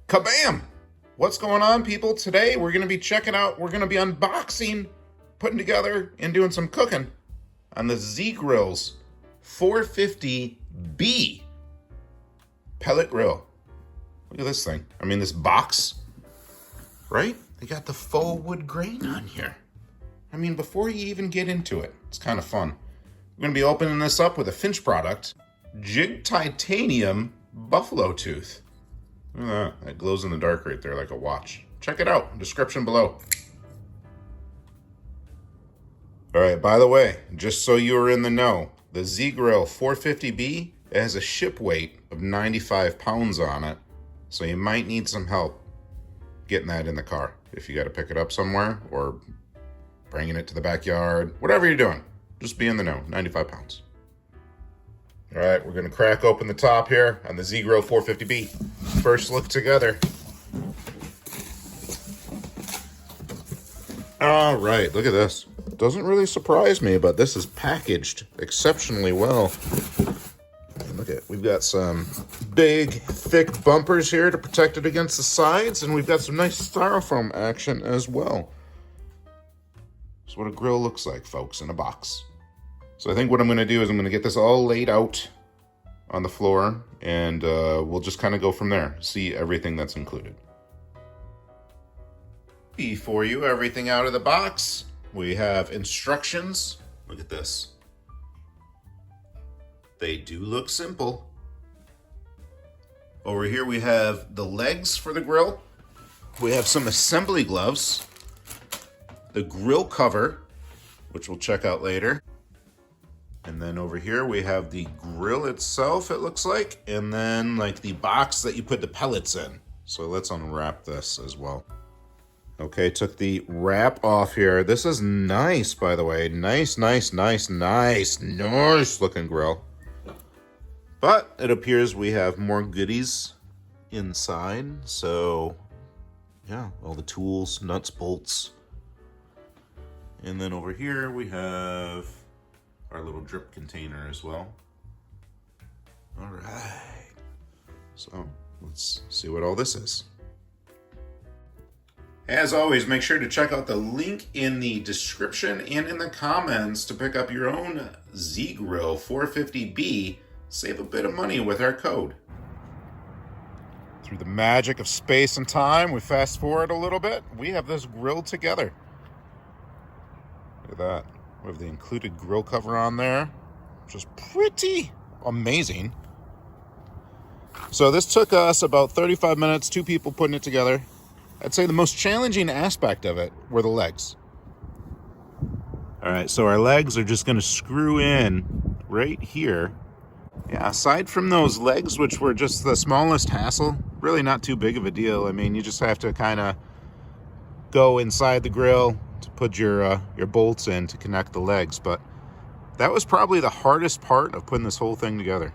Kabam! What's going on, people? Today we're going to be unboxing, putting together, and doing some cooking on the Z-Grill's 450B Pellet Grill. Look at this thing. I mean, this box, right? They got the faux wood grain on here. I mean, before you even get into it, it's kind of fun. We're going to be opening this up with a Finch product, Jig Titanium Buffalo Tooth. Look at that. That glows in the dark right there like a watch. Check it out. Description below. All right, by the way, just so you're in the know, the Z-Grill 450B, it has a ship weight of 95 pounds on it, so you might need some help getting that in the car if you got to pick it up somewhere or bringing it to the backyard, whatever you're doing. Just be in the know, 95 pounds. All right, we're going to crack open the top here on the Z-Grill 450B. First look together. All right, look at this. Doesn't really surprise me, but this is packaged exceptionally well. And look at, we've got some big, thick bumpers here to protect it against the sides, and we've got some nice styrofoam action as well. That's what a grill looks like, folks, in a box. So I think what I'm going to do is I'm going to get this all laid out on the floor, and we'll just kind of go from there, see everything that's included. Before you, everything out of the box, we have instructions. Look at this. They do look simple. Over here we have the legs for the grill. We have some assembly gloves, the grill cover, which we'll check out later. And then over here we have the grill itself, it looks like, and then like the box that you put the pellets in. So let's unwrap this as well. Okay, took the wrap off here. This is nice, by the way. Nice looking grill. But it appears we have more goodies inside. So yeah, all the tools, nuts, bolts. And then over here we have our little drip container as well. All right, so let's see what all this is. As always, make sure to check out the link in the description and in the comments to pick up your own Z-Grill 450B. Save a bit of money with our code. Through the magic of space and time, we fast forward a little bit. We have this grill together. Look at that. We have the included grill cover on there, which is pretty amazing. So this took us about 35 minutes, 2 people putting it together. I'd say the most challenging aspect of it were the legs. All right, so our legs are just going to screw in right here. Yeah, aside from those legs, which were just the smallest hassle, really not too big of a deal. I mean, you just have to kind of go inside the grill to put your bolts in to connect the legs, but that was probably the hardest part of putting this whole thing together.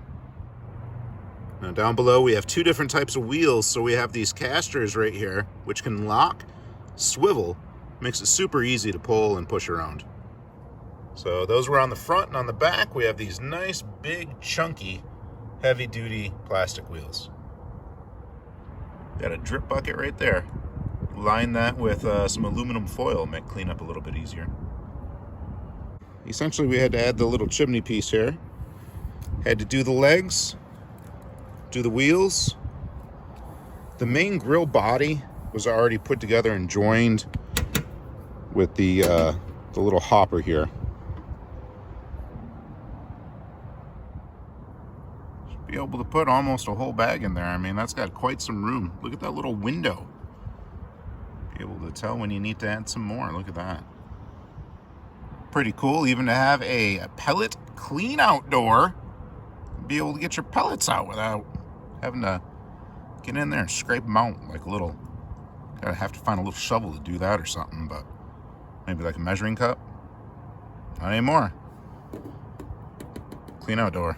Now down below we have 2 different types of wheels, so we have these casters right here which can lock, swivel, makes it super easy to pull and push around. So those were on the front, and on the back we have these nice big chunky heavy duty plastic wheels. Got a drip bucket right there. Line that with some aluminum foil, make cleanup a little bit easier. Essentially, we had to add the little chimney piece here. Had to do the legs, do the wheels. The main grill body was already put together and joined with the little hopper here. Should be able to put almost a whole bag in there. I mean, that's got quite some room. Look at that little window. Able to tell when you need to add some more. Look at that. Pretty cool even to have a pellet clean out door. Be able to get your pellets out without having to get in there and scrape them out like a little. Gotta have to find a little shovel to do that or something, but maybe like a measuring cup. Not anymore. Clean out door.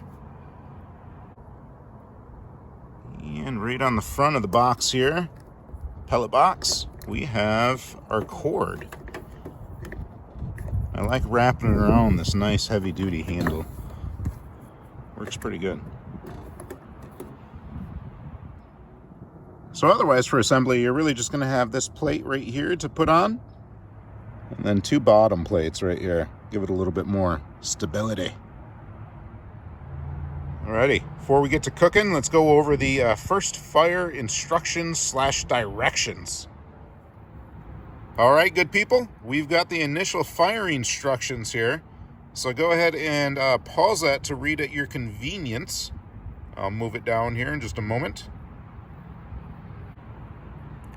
And right on the front of the box here, pellet box, we have our cord. I like wrapping it around this nice heavy duty handle. Works pretty good. So otherwise for assembly, you're really just gonna have this plate right here to put on, and then 2 bottom plates right here. Give it a little bit more stability. Alrighty, before we get to cooking, let's go over the first fire instructions / directions. All right, good people, we've got the initial fire instructions here. So go ahead and pause that to read at your convenience. I'll move it down here in just a moment.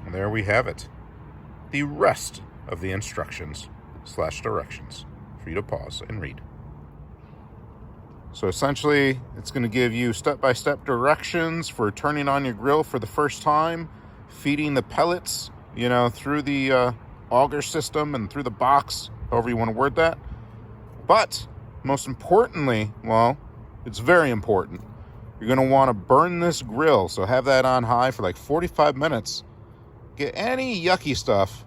And there we have it. The rest of the instructions / directions for you to pause and read. So essentially, it's going to give you step-by-step directions for turning on your grill for the first time, feeding the pellets, you know, through the auger system and through the box, however you want to word that. But most importantly, well, it's very important. You're going to want to burn this grill, so have that on high for like 45 minutes. Get any yucky stuff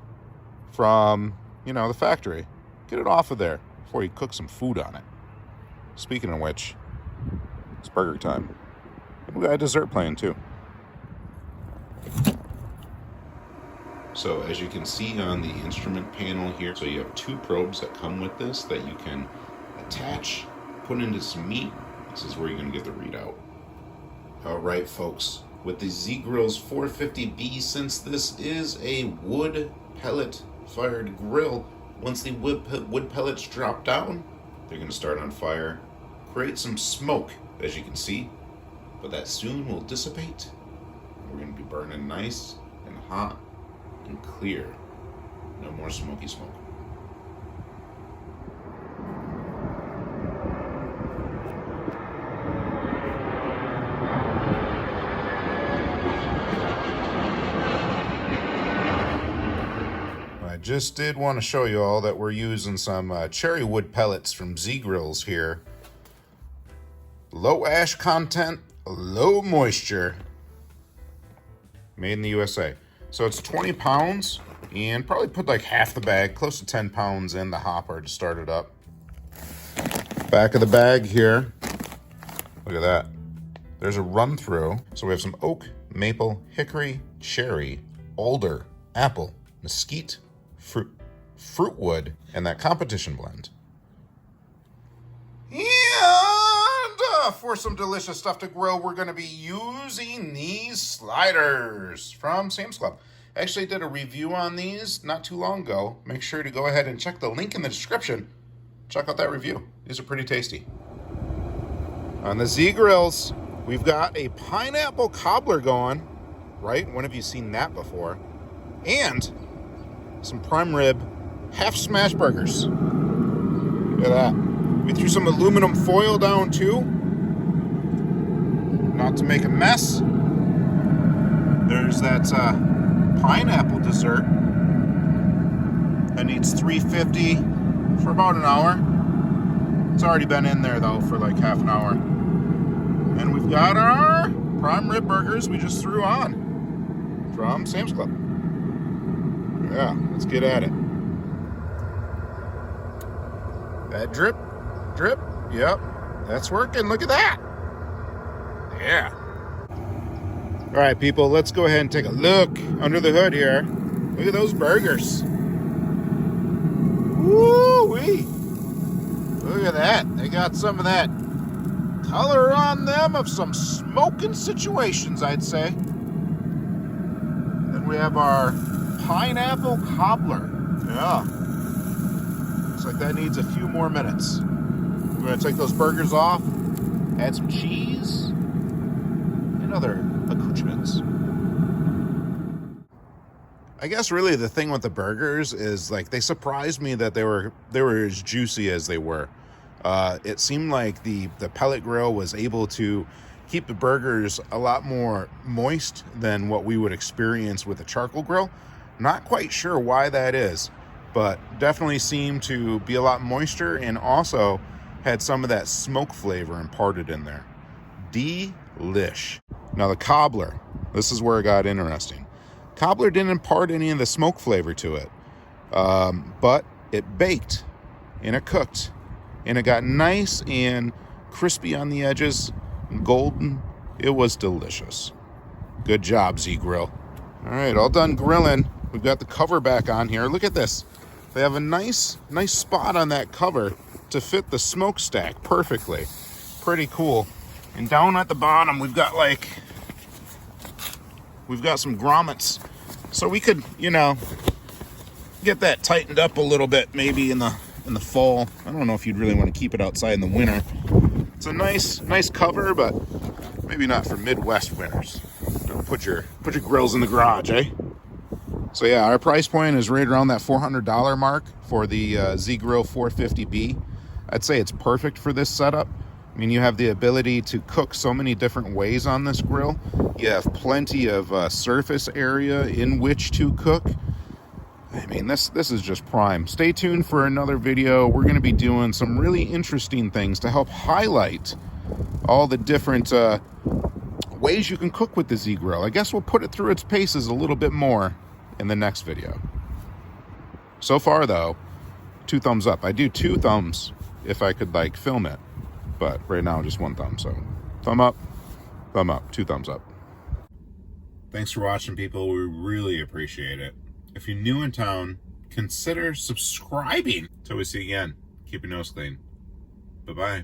from, you know, the factory. Get it off of there before you cook some food on it. Speaking of which, it's burger time. We got a dessert playing too. So as you can see on the instrument panel here, so you have 2 probes that come with this that you can attach, put into some meat. This is where you're going to get the readout. All right, folks, with the Z-Grill's 450B, since this is a wood pellet fired grill, once the wood pellets drop down, they're going to start on fire, create some smoke, as you can see, but that soon will dissipate. We're going to be burning nice and hot and clear. No more smoky smoke. I just did want to show you all that we're using some cherry wood pellets from Z-Grills here. Low ash content, low moisture. Made in the USA. So it's 20 pounds and probably put like half the bag, close to 10 pounds in the hopper to start it up. Back of the bag here, look at that. There's a run through. So we have some oak, maple, hickory, cherry, alder, apple, mesquite, fruit wood, and that competition blend. And for some delicious stuff to grill, we're going to be using these sliders from Sam's Club. I actually did a review on these not too long ago. Make sure to go ahead and check the link in the description. Check out that review. These are pretty tasty. On the Z-Grills, we've got a pineapple cobbler going, right? When have you seen that before? And some prime rib half smash burgers. Look at that. We threw some aluminum foil down too, not to make a mess. There's that pineapple dessert that needs 350 for about an hour. It's already been in there though for like half an hour. And we've got our prime rib burgers we just threw on from Sam's Club. Yeah, let's get at it. That drip, yep, that's working. Look at that. Yeah. All right, people, let's go ahead and take a look under the hood here. Look at those burgers. Woo-wee. Look at that. They got some of that color on them of some smoking situations, I'd say. Then we have our pineapple cobbler. Yeah. Looks like that needs a few more minutes. We're going to take those burgers off, add some cheese, and other accoutrements. I guess really the thing with the burgers is like they surprised me that they were as juicy as they were. It seemed like the pellet grill was able to keep the burgers a lot more moist than what we would experience with a charcoal grill. Not quite sure why that is, but definitely seemed to be a lot moister and also had some of that smoke flavor imparted in there. Delish. Now the cobbler, this is where it got interesting. Cobbler didn't impart any of the smoke flavor to it, but it baked and it cooked and it got nice and crispy on the edges and golden. It was delicious. Good job, Z-Grill. All right, all done grilling. We've got the cover back on here. Look at this. They have a nice spot on that cover to fit the smokestack perfectly. Pretty cool. And down at the bottom, we've got some grommets. So we could, you know, get that tightened up a little bit maybe in the fall. I don't know if you'd really want to keep it outside in the winter. It's a nice cover, but maybe not for Midwest winters. Don't put your grills in the garage, eh? So yeah, our price point is right around that $400 mark for the Z-Grill 450B. I'd say it's perfect for this setup. I mean, you have the ability to cook so many different ways on this grill. You have plenty of surface area in which to cook. I mean, this is just prime. Stay tuned for another video. We're going to be doing some really interesting things to help highlight all the different ways you can cook with the Z-Grill. I guess we'll put it through its paces a little bit more in the next video. So far, though, 2 thumbs up. I do 2 thumbs if I could, like, film it. But right now, just 1 thumb. So, thumb up, 2 thumbs up. Thanks for watching, people. We really appreciate it. If you're new in town, consider subscribing. Till we see you again, keep your nose clean. Bye-bye.